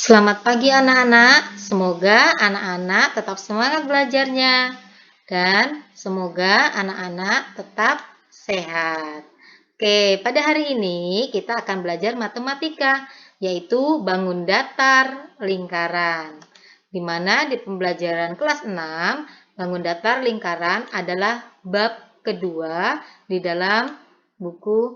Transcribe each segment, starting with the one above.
Selamat pagi anak-anak, semoga anak-anak tetap semangat belajarnya dan semoga anak-anak tetap sehat. Oke, pada hari ini kita akan belajar matematika, yaitu bangun datar lingkaran. Di mana di pembelajaran kelas 6, bangun datar lingkaran adalah bab kedua di dalam buku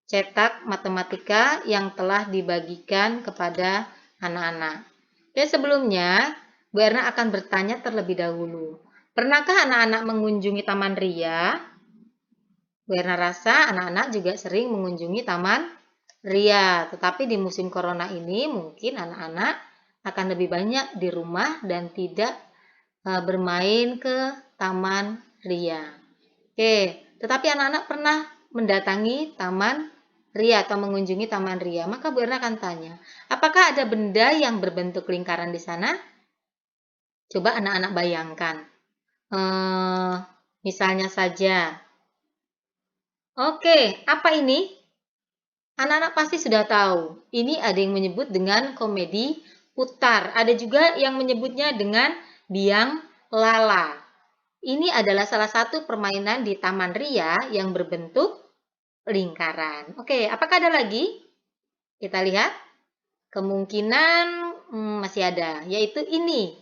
cetak matematika yang telah dibagikan kepada anak-anak. Oke, sebelumnya Bu Erna akan bertanya terlebih dahulu. Pernahkah anak-anak mengunjungi Taman Ria? Bu Erna rasa anak-anak juga sering mengunjungi Taman Ria, tetapi di musim corona ini mungkin anak-anak akan lebih banyak di rumah dan tidak bermain ke Taman Ria. Oke, tetapi anak-anak pernah mendatangi Taman Ria atau mengunjungi Taman Ria, maka Bu Erna akan tanya, apakah ada benda yang berbentuk lingkaran di sana? Coba anak-anak bayangkan. Misalnya saja. Oke, apa ini? Anak-anak pasti sudah tahu. Ini ada yang menyebut dengan komedi putar. Ada juga yang menyebutnya dengan biang lala. Ini adalah salah satu permainan di Taman Ria yang berbentuk lingkaran. Oke, apakah ada lagi? Kita lihat. Kemungkinan masih ada, yaitu ini.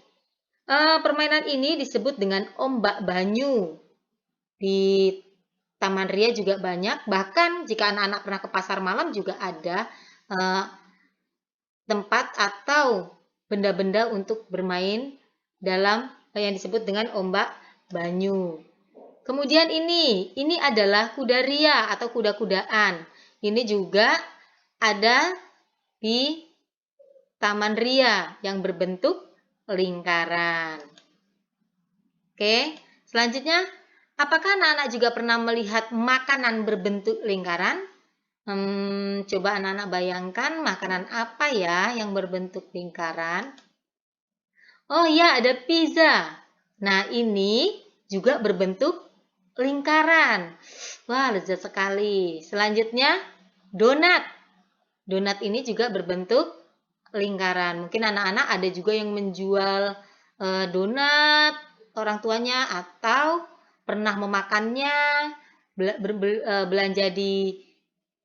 Permainan ini disebut dengan ombak banyu. Di Taman Ria juga banyak, bahkan jika anak-anak pernah ke pasar malam juga ada tempat atau benda-benda untuk bermain dalam yang disebut dengan ombak banyu. Kemudian ini adalah kuda ria atau kuda-kudaan. Ini juga ada di Taman Ria yang berbentuk lingkaran. Oke, selanjutnya, apakah anak-anak juga pernah melihat makanan berbentuk lingkaran? Coba anak-anak bayangkan makanan apa ya yang berbentuk lingkaran? Oh ya, ada pizza. Nah, ini juga berbentuk lingkaran. Wah, lezat sekali. Selanjutnya, donat. Donat ini juga berbentuk lingkaran. Mungkin anak-anak ada juga yang menjual donat orang tuanya atau pernah memakannya, belanja di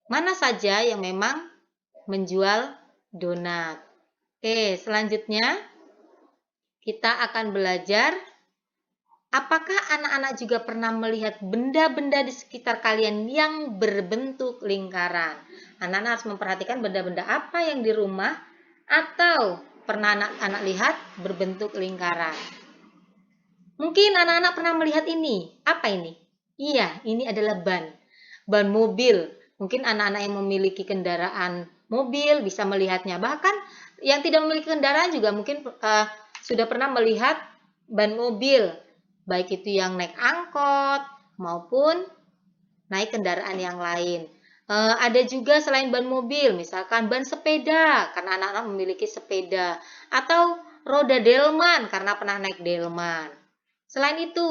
mana saja yang memang menjual donat. Oke, selanjutnya kita akan belajar apakah anak-anak juga pernah melihat benda-benda di sekitar kalian yang berbentuk lingkaran. Anak-anak harus memperhatikan benda-benda apa yang di rumah atau pernah anak-anak lihat berbentuk lingkaran. Mungkin anak-anak pernah melihat ini. Apa ini? Iya, ini adalah ban. Ban mobil. Mungkin anak-anak yang memiliki kendaraan mobil bisa melihatnya. Bahkan yang tidak memiliki kendaraan juga mungkin sudah pernah melihat ban mobil. Baik itu yang naik angkot maupun naik kendaraan yang lain. Ada juga selain ban mobil, misalkan ban sepeda, karena anak-anak memiliki sepeda. Atau roda delman, karena pernah naik delman. Selain itu,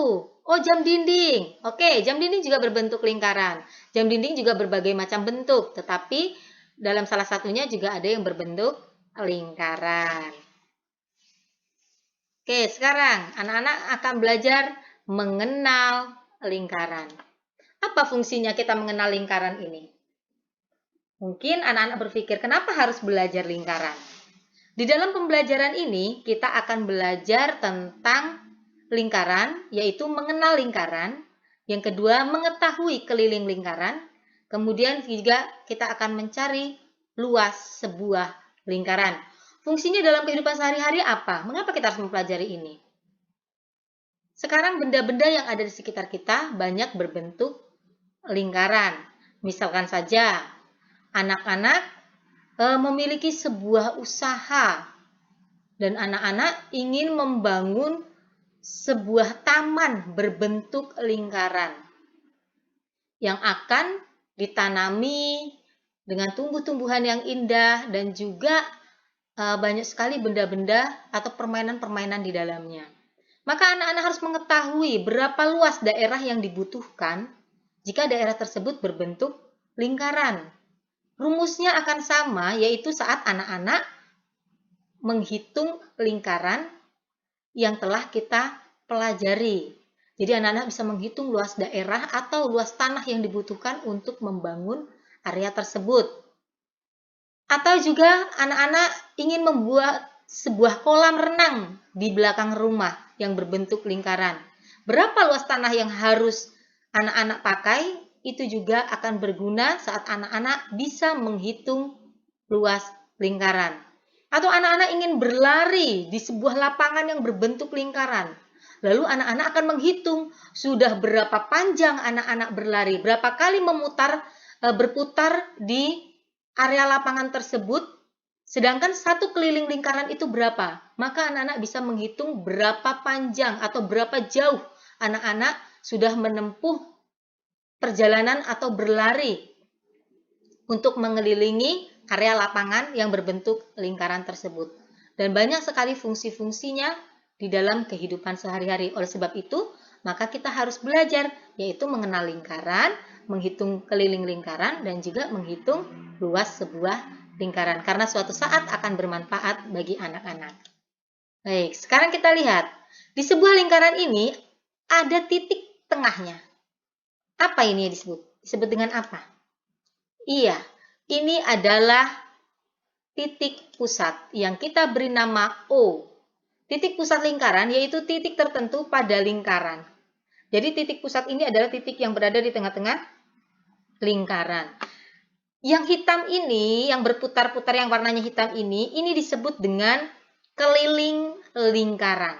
jam dinding. Oke, jam dinding juga berbentuk lingkaran. Jam dinding juga berbagai macam bentuk, tetapi dalam salah satunya juga ada yang berbentuk lingkaran. Oke, sekarang anak-anak akan belajar mengenal lingkaran. Apa fungsinya kita mengenal lingkaran ini? Mungkin anak-anak berpikir, kenapa harus belajar lingkaran? Di dalam pembelajaran ini, kita akan belajar tentang lingkaran, yaitu mengenal lingkaran. Yang kedua, mengetahui keliling lingkaran. Kemudian juga kita akan mencari luas sebuah lingkaran. Fungsinya dalam kehidupan sehari-hari apa? Mengapa kita harus mempelajari ini? Sekarang benda-benda yang ada di sekitar kita banyak berbentuk lingkaran. Misalkan saja, anak-anak memiliki sebuah usaha dan anak-anak ingin membangun sebuah taman berbentuk lingkaran yang akan ditanami dengan tumbuh-tumbuhan yang indah dan juga banyak sekali benda-benda atau permainan-permainan di dalamnya. Maka anak-anak harus mengetahui berapa luas daerah yang dibutuhkan jika daerah tersebut berbentuk lingkaran. Rumusnya akan sama, yaitu saat anak-anak menghitung lingkaran yang telah kita pelajari. Jadi anak-anak bisa menghitung luas daerah atau luas tanah yang dibutuhkan untuk membangun area tersebut. Atau juga anak-anak ingin membuat sebuah kolam renang di belakang rumah yang berbentuk lingkaran. Berapa luas tanah yang harus anak-anak pakai? Itu juga akan berguna saat anak-anak bisa menghitung luas lingkaran. Atau anak-anak ingin berlari di sebuah lapangan yang berbentuk lingkaran. Lalu anak-anak akan menghitung sudah berapa panjang anak-anak berlari, berapa kali berputar di area lapangan tersebut, sedangkan satu keliling lingkaran itu berapa. Maka anak-anak bisa menghitung berapa panjang atau berapa jauh anak-anak sudah menempuh perjalanan atau berlari untuk mengelilingi area lapangan yang berbentuk lingkaran tersebut. Dan banyak sekali fungsi-fungsinya di dalam kehidupan sehari-hari. Oleh sebab itu, maka kita harus belajar, yaitu mengenal lingkaran, menghitung keliling lingkaran, dan juga menghitung luas sebuah lingkaran. Karena suatu saat akan bermanfaat bagi anak-anak. Baik, sekarang kita lihat. Di sebuah lingkaran ini ada titik tengahnya. Apa ini disebut? Disebut dengan apa? Iya, ini adalah titik pusat yang kita beri nama O. Titik pusat lingkaran yaitu titik tertentu pada lingkaran. Jadi titik pusat ini adalah titik yang berada di tengah-tengah lingkaran. Yang hitam ini, yang berputar-putar yang warnanya hitam ini disebut dengan keliling lingkaran.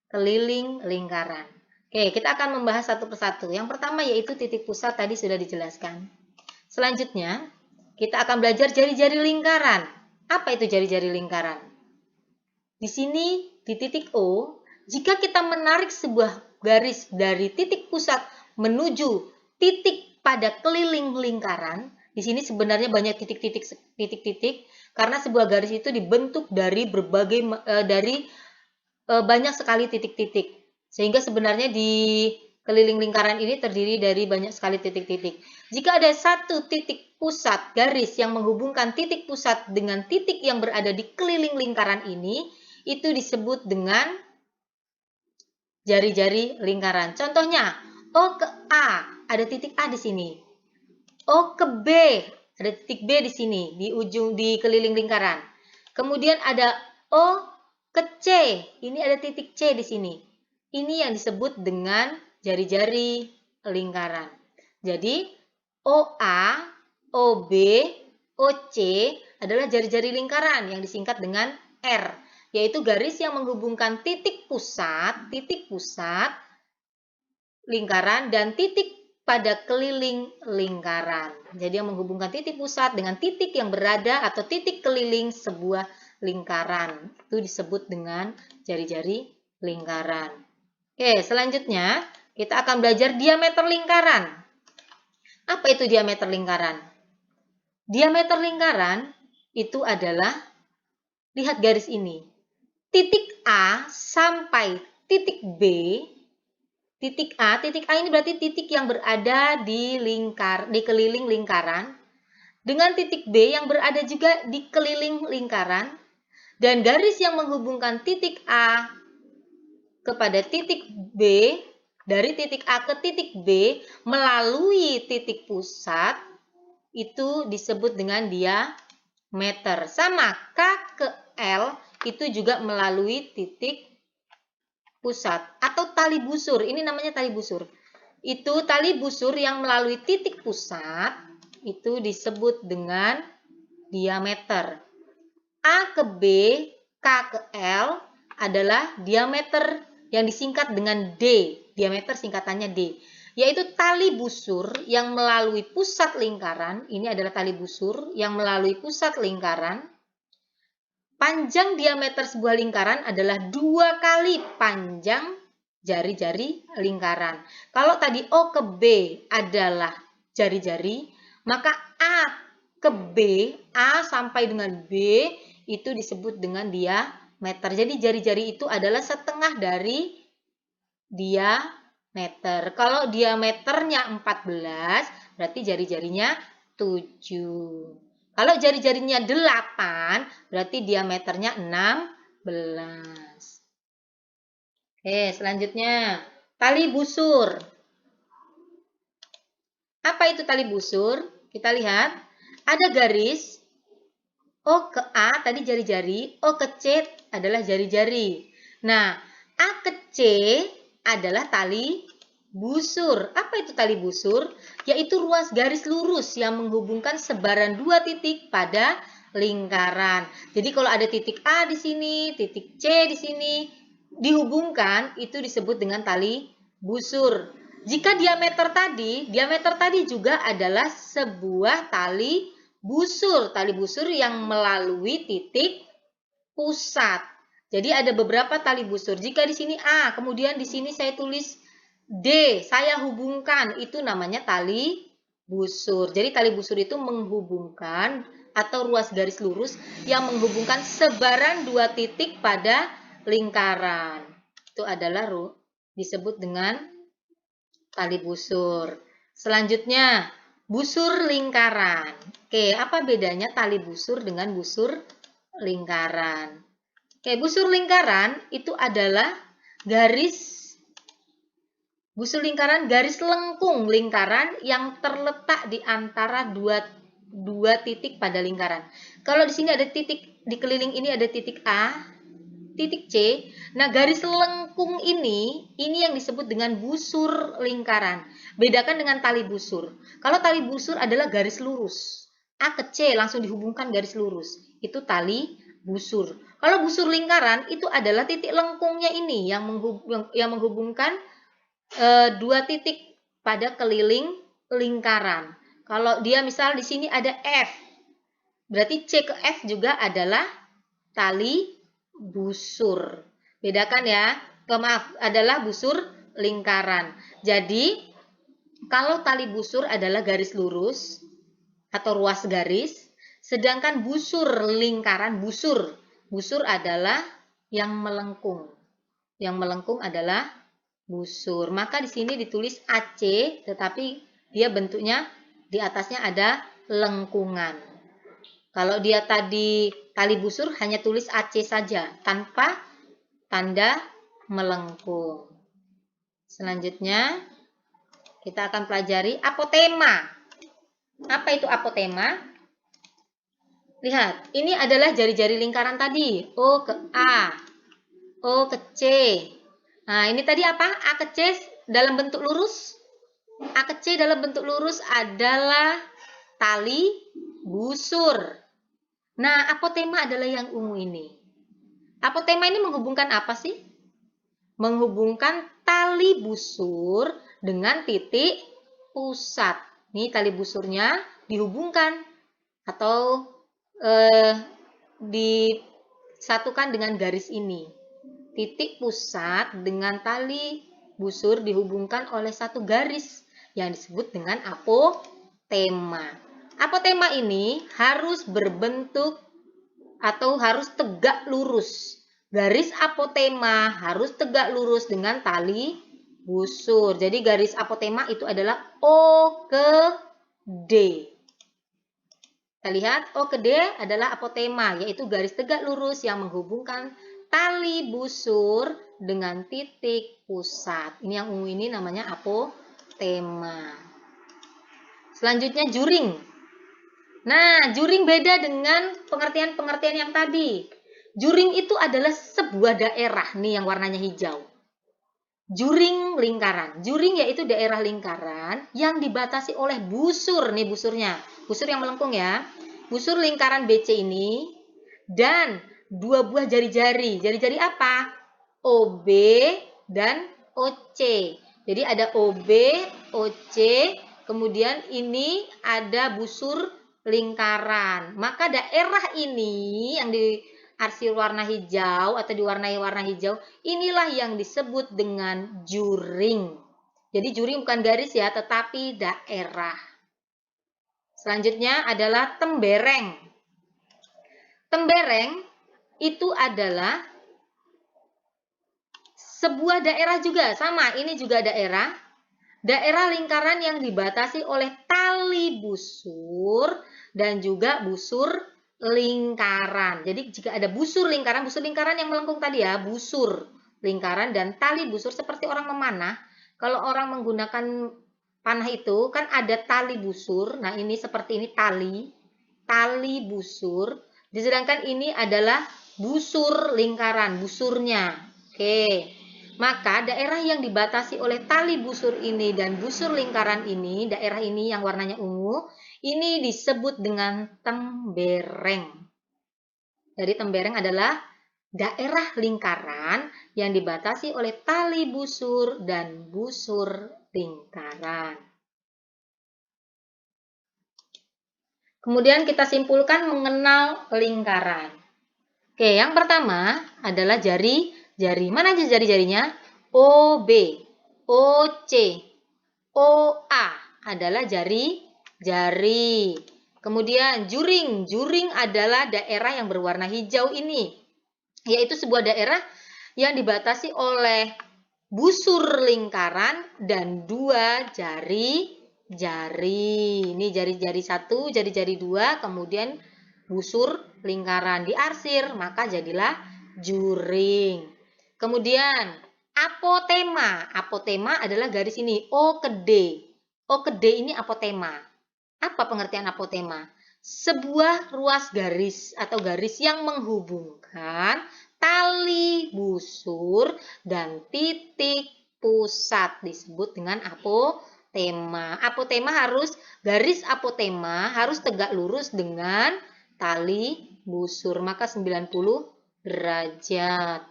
Keliling lingkaran. Oke, kita akan membahas satu persatu. Yang pertama yaitu titik pusat tadi sudah dijelaskan. Selanjutnya, kita akan belajar jari-jari lingkaran. Apa itu jari-jari lingkaran? Di sini, di titik O, jika kita menarik sebuah garis dari titik pusat menuju titik pada keliling lingkaran, di sini sebenarnya banyak titik-titik karena sebuah garis itu dibentuk dari banyak sekali titik-titik. Sehingga sebenarnya di keliling lingkaran ini terdiri dari banyak sekali titik-titik. Jika ada satu titik pusat garis yang menghubungkan titik pusat dengan titik yang berada di keliling lingkaran ini, itu disebut dengan jari-jari lingkaran. Contohnya, O ke A, ada titik A di sini. O ke B, ada titik B di sini, di keliling lingkaran. Kemudian ada O ke C, ini ada titik C di sini. Ini yang disebut dengan jari-jari lingkaran. Jadi, OA, OB, OC adalah jari-jari lingkaran yang disingkat dengan R, yaitu garis yang menghubungkan titik pusat lingkaran dan titik pada keliling lingkaran. Jadi yang menghubungkan titik pusat dengan titik yang berada atau titik keliling sebuah lingkaran. Itu disebut dengan jari-jari lingkaran. Oke, selanjutnya kita akan belajar diameter lingkaran. Apa itu diameter lingkaran? Diameter lingkaran itu adalah, lihat garis ini, titik A sampai titik B. Titik A ini berarti titik yang berada di keliling lingkaran, dengan titik B yang berada juga di keliling lingkaran, dan garis yang menghubungkan titik A kepada titik B, dari titik A ke titik B melalui titik pusat, itu disebut dengan diameter. Sama, K ke L itu juga melalui titik pusat atau tali busur. Ini namanya tali busur. Itu tali busur yang melalui titik pusat itu disebut dengan diameter. A ke B, K ke L adalah diameter yang disingkat dengan D. Diameter singkatannya D. Yaitu tali busur yang melalui pusat lingkaran. Ini adalah tali busur yang melalui pusat lingkaran. Panjang diameter sebuah lingkaran adalah 2 kali panjang jari-jari lingkaran. Kalau tadi O ke B adalah jari-jari, maka A ke B, A sampai dengan B itu disebut dengan diameter. Jadi jari-jari itu adalah setengah dari diameter. Kalau diameternya 14, berarti jari-jarinya 7. Kalau jari-jarinya 8, berarti diameternya 16. Oke, selanjutnya tali busur. Apa itu tali busur? Kita lihat, ada garis O ke A tadi jari-jari, O ke C adalah jari-jari. Nah, A ke C adalah tali busur. Apa itu tali busur? Yaitu ruas garis lurus yang menghubungkan sebaran dua titik pada lingkaran. Jadi kalau ada titik A di sini, titik C di sini, dihubungkan itu disebut dengan tali busur. Jika diameter tadi juga adalah sebuah tali busur yang melalui titik pusat. Jadi ada beberapa tali busur. Jika di sini A, kemudian di sini saya tulis D, saya hubungkan, itu namanya tali busur. Jadi tali busur itu menghubungkan atau ruas garis lurus yang menghubungkan sebaran dua titik pada lingkaran. Itu adalah disebut dengan tali busur. Selanjutnya, busur lingkaran. Oke, apa bedanya tali busur dengan busur lingkaran? Oke, busur lingkaran itu adalah busur lingkaran garis lengkung lingkaran yang terletak di antara dua titik pada lingkaran. Kalau di sini ada titik, di keliling ini ada titik A, titik C. Nah, garis lengkung ini yang disebut dengan busur lingkaran. Bedakan dengan tali busur. Kalau tali busur adalah garis lurus. A ke C langsung dihubungkan garis lurus. Itu tali busur. Kalau busur lingkaran itu adalah titik lengkungnya ini yang menghubungkan dua titik pada keliling lingkaran. Kalau dia misal di sini ada F, berarti C ke F juga adalah tali busur. Bedakan ya, adalah busur lingkaran. Jadi, kalau tali busur adalah garis lurus atau ruas garis, sedangkan busur lingkaran, busur adalah yang melengkung. Yang melengkung adalah busur. Maka di sini ditulis AC, tetapi dia bentuknya di atasnya ada lengkungan. Kalau dia tadi tali busur hanya tulis AC saja tanpa tanda melengkung. Selanjutnya kita akan pelajari apotema. Apa itu apotema? Lihat, ini adalah jari-jari lingkaran tadi. O ke A, O ke C. Nah, ini tadi apa? A ke C dalam bentuk lurus. A ke C dalam bentuk lurus adalah tali busur. Nah, apotema adalah yang ungu ini. Apotema ini menghubungkan apa sih? Menghubungkan tali busur dengan titik pusat. Nih tali busurnya dihubungkan atau disatukan dengan garis ini. Titik pusat dengan tali busur dihubungkan oleh satu garis yang disebut dengan apotema. Apotema ini harus berbentuk atau harus tegak lurus. Garis apotema harus tegak lurus dengan tali busur. Jadi garis apotema itu adalah O ke D. Kita lihat O ke D adalah apotema, yaitu garis tegak lurus yang menghubungkan tali busur dengan titik pusat. Ini yang ungu ini namanya apotema. Selanjutnya juring. Nah, juring beda dengan pengertian-pengertian yang tadi. Juring itu adalah sebuah daerah nih yang warnanya hijau. Juring lingkaran. Juring yaitu daerah lingkaran yang dibatasi oleh busur. Nih busurnya. Busur yang melengkung ya. Busur lingkaran BC ini dan dua buah jari-jari. Jari-jari apa? OB dan OC. Jadi ada OB, OC, kemudian ini ada busur lingkaran. Maka daerah ini yang diarsir warna hijau atau diwarnai warna hijau, inilah yang disebut dengan juring. Jadi juring bukan garis ya, tetapi daerah. Selanjutnya adalah tembereng. Tembereng itu adalah sebuah daerah juga, sama, ini juga daerah. Daerah lingkaran yang dibatasi oleh tali busur dan juga busur lingkaran. Jadi jika ada busur lingkaran yang melengkung tadi ya, busur lingkaran dan tali busur seperti orang memanah. Kalau orang menggunakan panah itu kan ada tali busur. Nah, ini seperti ini tali busur. Sedangkan ini adalah busur lingkaran, busurnya. Oke. Maka daerah yang dibatasi oleh tali busur ini dan busur lingkaran ini, daerah ini yang warnanya ungu, ini disebut dengan tembereng. Jadi tembereng adalah daerah lingkaran yang dibatasi oleh tali busur dan busur lingkaran. Kemudian kita simpulkan mengenal lingkaran. Oke, yang pertama adalah jari. Mana aja jari-jarinya? OB, OC, OA adalah jari. Kemudian juring. Juring adalah daerah yang berwarna hijau ini, yaitu sebuah daerah yang dibatasi oleh busur lingkaran dan dua jari. Ini jari-jari satu, jari-jari dua, kemudian busur lingkaran diarsir, maka jadilah juring. Kemudian apotema. Apotema adalah garis ini, O ke D. O ke D ini apotema. Apa pengertian apotema? Sebuah ruas garis atau garis yang menghubungkan tali busur dan titik pusat disebut dengan apotema. Garis apotema harus tegak lurus dengan tali busur, maka 90 derajat.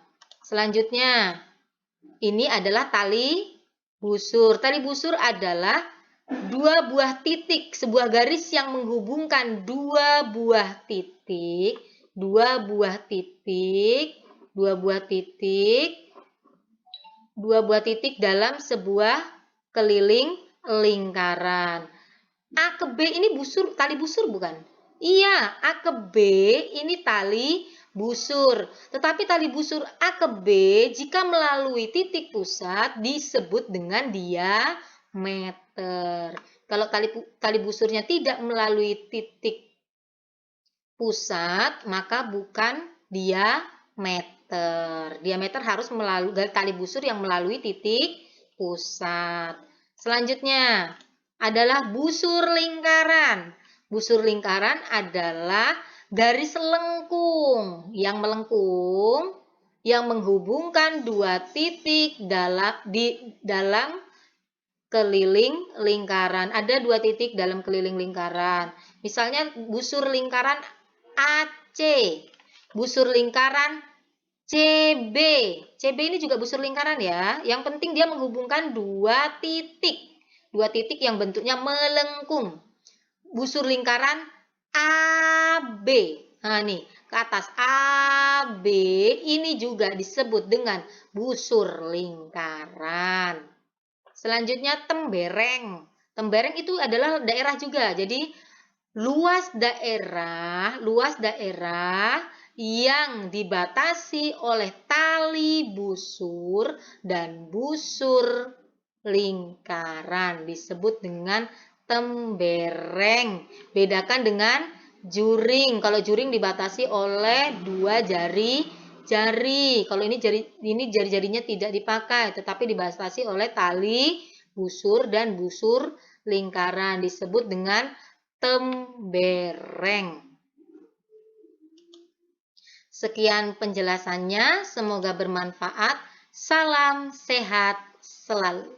Selanjutnya, ini adalah tali busur. Tali busur adalah dua buah titik, sebuah garis yang menghubungkan dua buah titik dalam sebuah keliling lingkaran. A ke B ini tali busur bukan? Iya, A ke B ini tali busur. Tetapi tali busur A ke B jika melalui titik pusat disebut dengan diameter. Kalau tali busurnya tidak melalui titik pusat, maka bukan diameter. Diameter harus melalui tali busur yang melalui titik pusat. Selanjutnya adalah busur lingkaran. Busur lingkaran adalah garis lengkung yang menghubungkan dua titik dalam keliling lingkaran. Ada dua titik dalam keliling lingkaran. Misalnya busur lingkaran AC, busur lingkaran CB. CB ini juga busur lingkaran ya. Yang penting dia menghubungkan dua titik yang bentuknya melengkung. Busur lingkaran AB. Nah, nih, ke atas AB ini juga disebut dengan busur lingkaran. Selanjutnya tembereng. Tembereng itu adalah daerah juga. Jadi luas daerah yang dibatasi oleh tali busur dan busur lingkaran disebut dengan tembereng. Bedakan dengan juring. Kalau juring dibatasi oleh dua jari. Kalau ini jari-jarinya tidak dipakai, tetapi dibatasi oleh tali busur dan busur lingkaran disebut dengan tembereng. Sekian penjelasannya, semoga bermanfaat. Salam sehat selalu.